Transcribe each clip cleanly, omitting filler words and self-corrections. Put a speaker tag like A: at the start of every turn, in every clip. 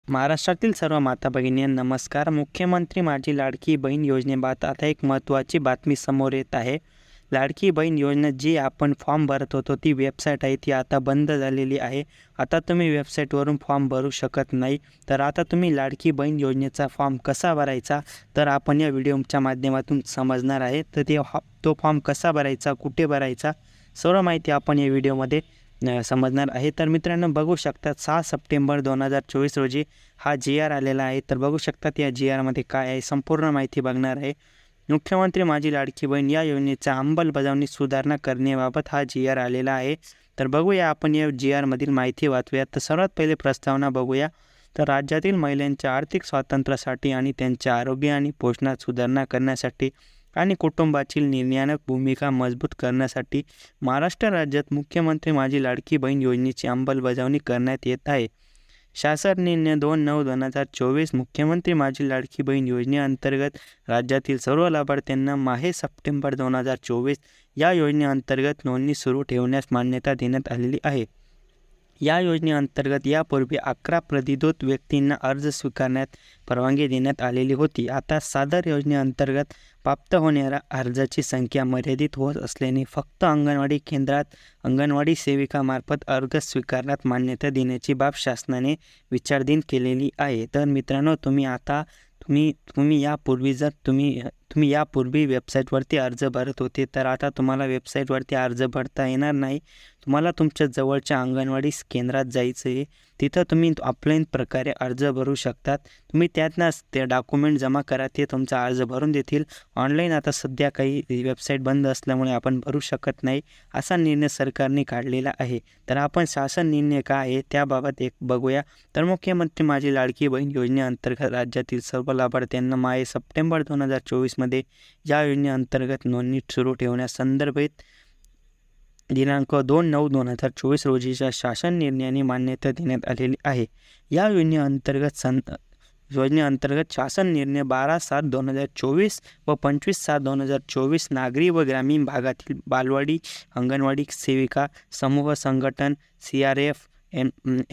A: महाराष्ट्रातील सर्व माता भगिनींना नमस्कार। मुख्यमंत्री माझी लाडकी बहीण योजनेबाबत आता एक महत्त्वाची बातमी समोर येत आहे। लाडकी बहीण योजना जी आपण फॉर्म भरत होतो ती वेबसाईट आहे ती आता बंद झालेली आहे। आता तुम्ही वेबसाईटवरून फॉर्म भरू शकत नाही। तर आता तुम्ही लाडकी बहीण योजनेचा फॉर्म कसा भरायचा तर आपण या व्हिडिओच्या माध्यमातून समजणार आहे। तर तो फॉर्म कसा भरायचा, कुठे भरायचा, सर्व माहिती आपण या व्हिडिओमध्ये समजणार आहे। तर मित्रांनो बघू शकतात 6 सप्टेंबर 2024 रोजी हा GR आलेला आहे। तर बघू शकतात या GR मध्ये काय आहे संपूर्ण माहिती बघणार आहे। मुख्यमंत्री माझी लाडकी बहीण या योजनेचा अंमलबजावणी सुधारणा करण्याबाबत हा GR आलेला आहे। तर बघूया आपण या GR मधील माहिती वाचूया। तर सर्वात पहिले प्रस्तावना बघूया। तर राज्यातील महिलांच्या आर्थिक स्वातंत्र्यासाठी आणि त्यांच्या आरोग्य आणि पोषणात सुधारणा करण्यासाठी आणि कुटुंबाची निर्णायक भूमिका मजबूत करण्यासाठी महाराष्ट्र राज्यात मुख्यमंत्री माझी लाडकी बहीण योजनेची अंमलबजावणी करण्यात येत आहे। शासन निर्णय 2/9/2024 मुख्यमंत्री माझी लाडकी बहीण योजनेअंतर्गत राज्यातील सर्व लाभार्थ्यांना माहे सप्टेंबर 2024 या योजनेअंतर्गत नोंदणी सुरू ठेवण्यास मान्यता देण्यात आलेली आहे। या योजनेअंतर्गत यापूर्वी 11 प्रतिधृत व्यक्तींना अर्ज स्वीकारण्यात परवानगी देण्यात आलेली होती। आता सदर योजनेअंतर्गत प्राप्त होणाऱ्या अर्जाची संख्या मर्यादित होत असल्याने फक्त अंगणवाडी केंद्रात अंगणवाडी सेविकामार्फत अर्ज स्वीकारण्यात मान्यता देण्याची बाब शासनाने विचाराधीन केलेली आहे। तर मित्रांनो तुम्ही यापूर्वी जर तुम्ही यापूर्वी वेबसाईटवरती अर्ज भरत होते तर आता तुम्हाला वेबसाईटवरती अर्ज भरता येणार नाही। तुम्हाला तुमच्या जवळच्या अंगणवाडी केंद्रात जायचं आहे, तिथं तुम्ही ऑफलाईन प्रकारे अर्ज भरू शकतात। तुम्ही त्यातनंच ते डॉक्युमेंट जमा करा, ते तुमचा अर्ज भरून देतील। ऑनलाईन आता सध्या काही वेबसाईट बंद असल्यामुळे आपण भरू शकत नाही, असा निर्णय सरकारने काढलेला आहे। तर आपण शासन निर्णय काय आहे त्याबाबत एक बघूया। तर मुख्यमंत्री माझी लाडकी बहीण योजनेअंतर्गत राज्यातील सर्व लाभार्थ्यांना माहे सप्टेंबर 2024 मध्ये या योजनेअंतर्गत नोंदणी सुरू ठेवण्यासंदर्भात दिनांक 2/9/2024 रोजीच्या शासन निर्णयाने मान्यता देण्यात आलेली आहे। या योजनेअंतर्गत शासन निर्णय 12/7/2024 व 25/7/2024 नागरी व ग्रामीण भागातील बालवाडी अंगणवाडी सेविका समूह संघटन CRF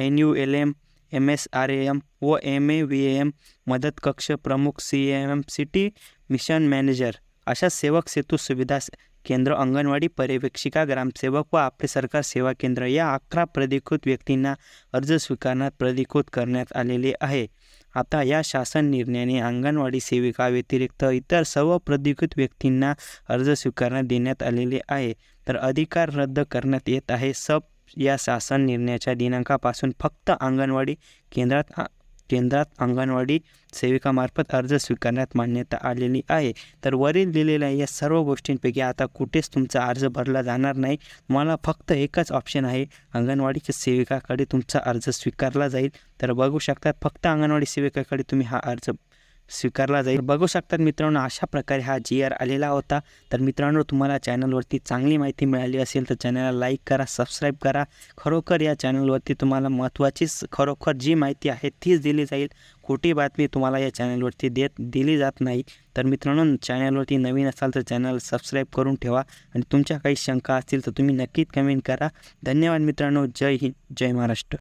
A: NULM MSRAM व MAVAM मदत कक्ष प्रमुख CMCT मिशन मॅनेजर अशा सेवक सेतू सुविधा केंद्र अंगणवाडी पर्यवेक्षिका ग्रामसेवक व आपले सरकार सेवा केंद्र या 11 प्राधिकृत व्यक्तींना अर्ज स्वीकारण्यात प्राधिकृत करण्यात आलेले आहे। आता या शासन निर्णयाने अंगणवाडी सेविका व्यतिरिक्त इतर सर्व प्राधिकृत व्यक्तींना अर्ज स्वीकारण्यात देण्यात आलेले आहे। तर अधिकार रद्द करण्यात येत आहे। या शासन निर्णयाच्या दिनांकापासून फक्त अंगणवाडी केंद्रात अंगणवाडी सेविकामार्फत अर्ज स्वीकारण्यात मान्यता आलेली आहे। तर वरील दिलेल्या या सर्व गोष्टींपैकी आता कुठेच तुमचा अर्ज भरला जाणार नाही। तुम्हाला फक्त एकच ऑप्शन आहे, अंगणवाडी सेविकाकडे तुमचा अर्ज स्वीकारला जाईल। तर बघू शकतात फक्त अंगणवाडी सेविकाकडे तुम्ही हा अर्ज स्वीकारला जाईल। बघू शकतात मित्रांनो अशा प्रकारे हा GR आलेला होता। तर मित्रांनो तुम्हाला चॅनलवरती चांगली माहिती मिळाली असेल तर चॅनलला लाईक करा, सबस्क्राईब करा। खरोखर या चॅनलवरती तुम्हाला महत्त्वाचीच खरोखर जी माहिती आहे तीच दिली जाईल, खोटी बातमी तुम्हाला या चॅनलवरती दिली जात नाही। तर मित्रांनो चॅनलवरती नवीन असाल तर चॅनल सबस्क्राईब करून ठेवा आणि तुमच्या काही शंका असतील तर तुम्ही नक्कीच कमेंट करा। धन्यवाद मित्रांनो, जय हिंद, जय महाराष्ट्र।